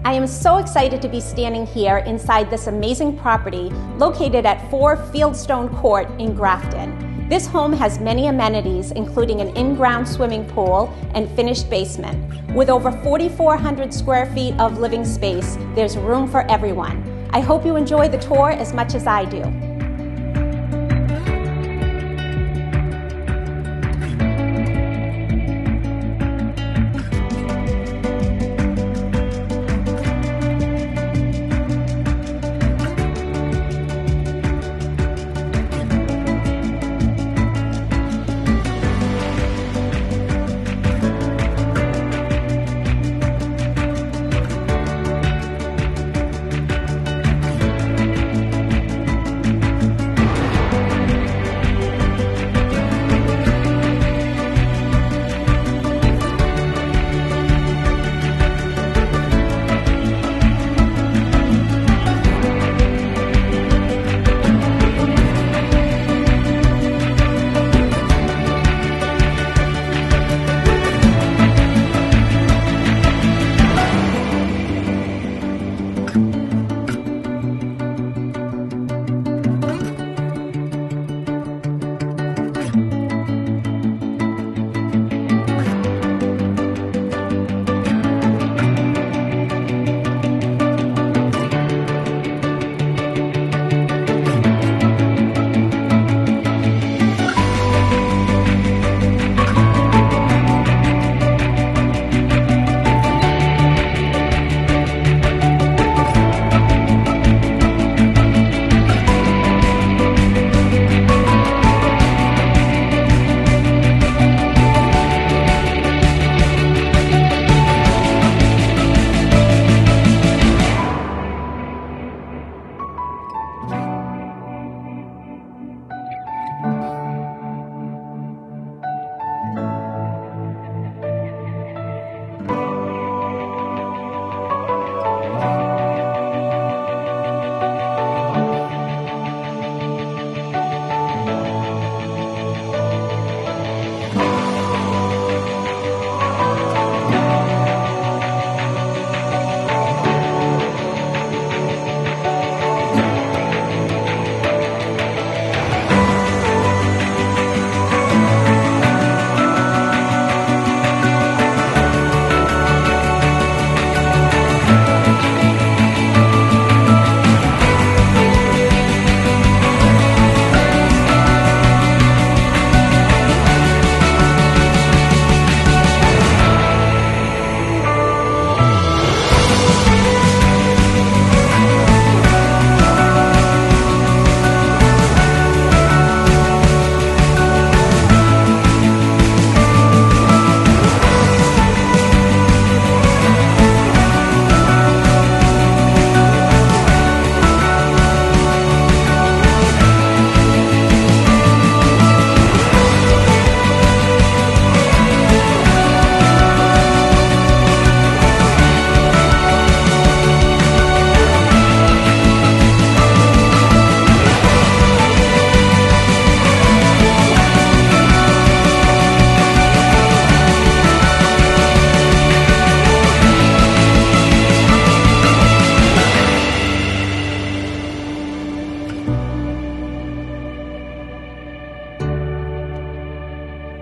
I am so excited to be standing here inside this amazing property located at 4 Fieldstone Court in Grafton. This home has many amenities, including an in-ground swimming pool and finished basement. With over 4,400 square feet of living space, there's room for everyone. I hope you enjoy the tour as much as I do.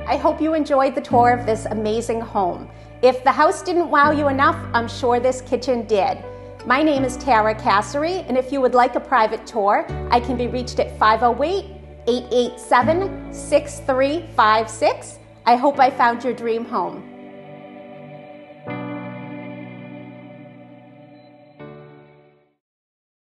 I hope you enjoyed the tour of this amazing home. If the house didn't wow you enough, I'm sure this kitchen did. My name is Tara Cassery, and if you would like a private tour, I can be reached at 508-887-6356. I hope I found your dream home.